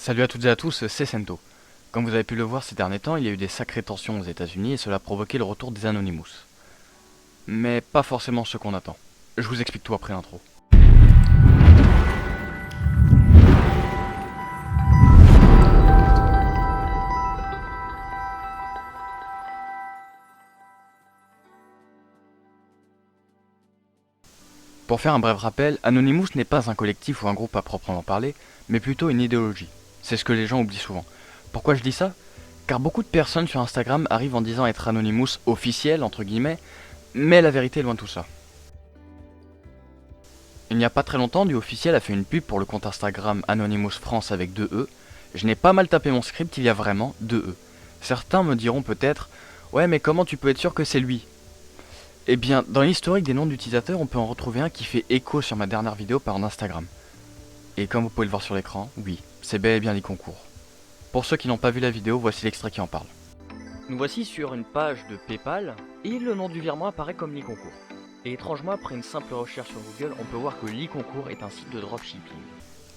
Salut à toutes et à tous, c'est Sento. Comme vous avez pu le voir ces derniers temps, il y a eu des sacrées tensions aux États-Unis et cela a provoqué le retour des Anonymous. Mais pas forcément ce qu'on attend. Je vous explique tout après l'intro. Pour faire un bref rappel, Anonymous n'est pas un collectif ou un groupe à proprement parler, mais plutôt une idéologie. C'est ce que les gens oublient souvent. Pourquoi je dis ça? Car beaucoup de personnes sur Instagram arrivent en disant être Anonymous officiel, entre guillemets, mais la vérité est loin de tout ça. Il n'y a pas très longtemps, du officiel a fait une pub pour le compte Instagram Anonymous France avec 2 E. Je n'ai pas mal tapé mon script, il y a vraiment 2 E. Certains me diront peut-être « Ouais, mais comment tu peux être sûr que c'est lui ?» Eh bien, dans l'historique des noms d'utilisateurs, on peut en retrouver un qui fait écho sur ma dernière vidéo par Instagram. Et comme vous pouvez le voir sur l'écran, oui, c'est bel et bien les concours. Pour ceux qui n'ont pas vu la vidéo, voici l'extrait qui en parle. Nous voici sur une page de Paypal, et le nom du virement apparaît comme l'e-concours. Et étrangement, après une simple recherche sur Google, on peut voir que l'e-concours est un site de dropshipping.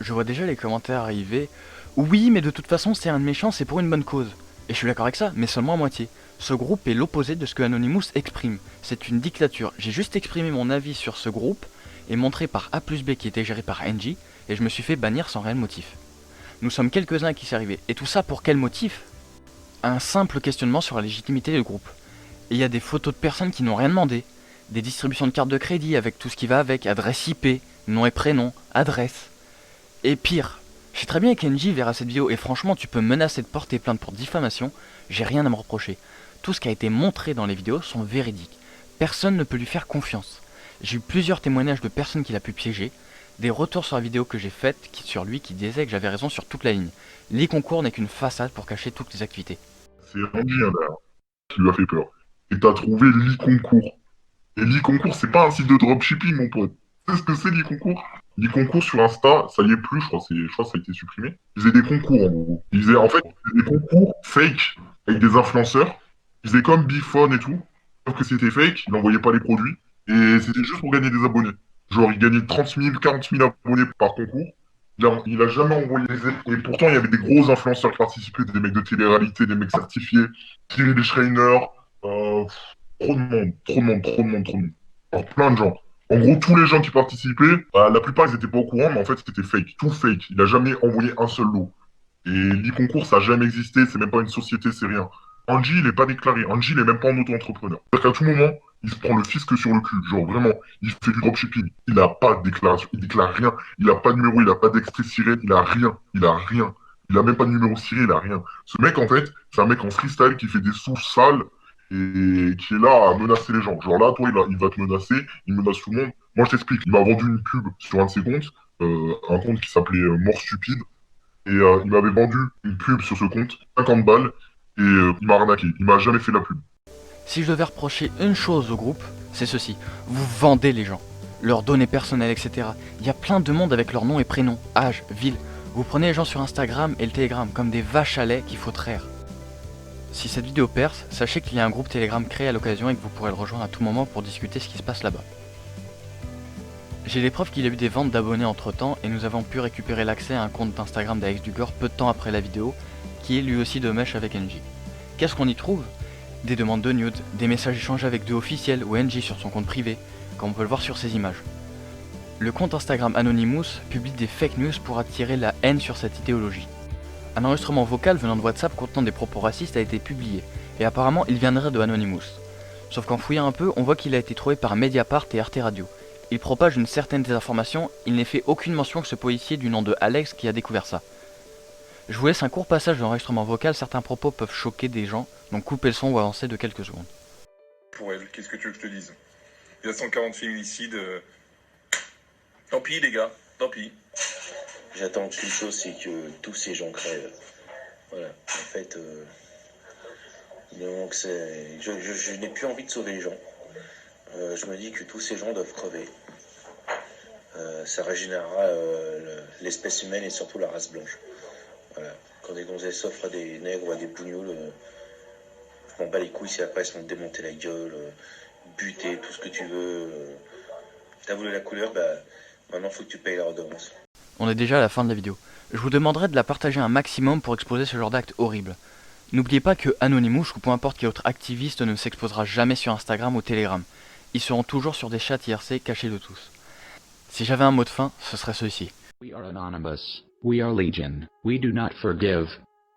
Je vois déjà les commentaires arriver. Oui, mais de toute façon, c'est un méchant, c'est pour une bonne cause. Et je suis d'accord avec ça, mais seulement à moitié. Ce groupe est l'opposé de ce que Anonymous exprime. C'est une dictature. J'ai juste exprimé mon avis sur ce groupe, et montré par A plus B qui était géré par NG, et je me suis fait bannir sans réel motif. Nous sommes quelques-uns à qui c'est arrivé. Et tout ça pour quel motif? Un simple questionnement sur la légitimité du groupe. Et il y a des photos de personnes qui n'ont rien demandé. Des distributions de cartes de crédit avec tout ce qui va avec, adresse IP, nom et prénom, adresse. Et pire, je sais très bien qu'Engie verra cette vidéo et franchement tu peux menacer de porter plainte pour diffamation, j'ai rien à me reprocher. Tout ce qui a été montré dans les vidéos sont véridiques. Personne ne peut lui faire confiance. J'ai eu plusieurs témoignages de personnes qu'il a pu piéger, des retours sur la vidéo que j'ai faite sur lui qui disaient que j'avais raison sur toute la ligne. L'e-concours n'est qu'une façade pour cacher toutes les activités. C'est Andy, hein, là, qui lui a fait peur. Et t'as trouvé l'e-concours. Et l'e-concours, c'est pas un site de dropshipping, mon pote. Tu sais ce que c'est l'e-concours? L'e-concours sur Insta, ça y est plus, je crois que ça a été supprimé. Ils faisaient des concours, en gros. Ils faisaient des concours fake avec des influenceurs. Ils faisaient comme Bifone et tout. Sauf que c'était fake, ils n'envoyaient pas les produits. Et c'était juste pour gagner des abonnés. Genre, ils gagnaient 30 000, 40 000 abonnés par concours. Il a jamais envoyé les aides. Et pourtant, il y avait des gros influenceurs qui participaient, des mecs de télé-réalité, des mecs certifiés, Thierry Schreiner, euh, trop de monde, trop de monde, trop de monde, trop de monde. Alors, plein de gens. En gros, tous les gens qui participaient, bah, la plupart, ils étaient pas au courant, mais en fait, c'était fake. Tout fake. Il a jamais envoyé un seul lot. Et l'e-concours, ça n'a jamais existé. C'est même pas une société, c'est rien. Angie, il est pas déclaré. Angie, il est même pas en auto-entrepreneur. C'est-à-dire qu'à tout moment, il se prend le fisc sur le cul. Genre, vraiment, il fait du dropshipping. Il a pas de déclaration. Il déclare rien. Il a pas de numéro. Il a pas d'extrait sirène. Il a rien. Il a rien. Il a même pas de numéro sirène. Il a rien. Ce mec, en fait, c'est un mec en freestyle qui fait des sous sales et qui est là à menacer les gens. Genre là, toi, il va te menacer. Il menace tout le monde. Moi, je t'explique. Il m'a vendu une pub sur un de ses comptes. Un compte qui s'appelait Mort Stupide. Et il m'avait vendu une pub sur ce compte, 50 balles, et il m'a arnaqué. Il m'a jamais fait la pub. Si je devais reprocher une chose au groupe, c'est ceci. Vous vendez les gens. Leurs données personnelles, etc. Il y a plein de monde avec leur nom et prénom, âge, ville. Vous prenez les gens sur Instagram et le Telegram comme des vaches à lait qu'il faut traire. Si cette vidéo perce, sachez qu'il y a un groupe Telegram créé à l'occasion et que vous pourrez le rejoindre à tout moment pour discuter ce qui se passe là-bas. J'ai les preuves qu'il y a eu des ventes d'abonnés entre temps et nous avons pu récupérer l'accès à un compte d'Instagram d'Alex Dugor peu de temps après la vidéo, qui est lui aussi de mèche avec NJ. Qu'est-ce qu'on y trouve? Des demandes de nudes, des messages échangés avec deux officiels ou NJ sur son compte privé, comme on peut le voir sur ces images. Le compte Instagram Anonymous publie des fake news pour attirer la haine sur cette idéologie. Un enregistrement vocal venant de WhatsApp contenant des propos racistes a été publié, et apparemment il viendrait de Anonymous. Sauf qu'en fouillant un peu, on voit qu'il a été trouvé par Mediapart et Arte Radio. Il propage une certaine désinformation, il n'est fait aucune mention que ce policier du nom de Alex qui a découvert ça. Je vous laisse un court passage de l'enregistrement vocal, certains propos peuvent choquer des gens, donc coupez le son ou avancez de quelques secondes. Pour elle, qu'est-ce que tu veux que je te dise? Il y a 140 féminicides. Tant pis les gars, tant pis. J'attends qu'une chose, c'est que tous ces gens crèvent. Voilà, en fait, donc je n'ai plus envie de sauver les gens. Je me dis que tous ces gens doivent crever. Ça régénérera l'espèce humaine et surtout la race blanche. Voilà. Quand des gonzesses s'offrent à des nègres ou à des bougnoules, je m'en bats les couilles si après elles se font démonter la gueule, buter, tout ce que tu veux. T'as voulu la couleur, bah maintenant faut que tu payes la redevance. On est déjà à la fin de la vidéo. Je vous demanderai de la partager un maximum pour exposer ce genre d'acte horrible. N'oubliez pas que Anonymous ou peu importe quel autre activiste ne s'exposera jamais sur Instagram ou Telegram. Ils seront toujours sur des chats IRC cachés de tous. Si j'avais un mot de fin, ce serait ceci. We are anonymous. We are legion. We do not forgive.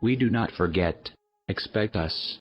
We do not forget. Expect us.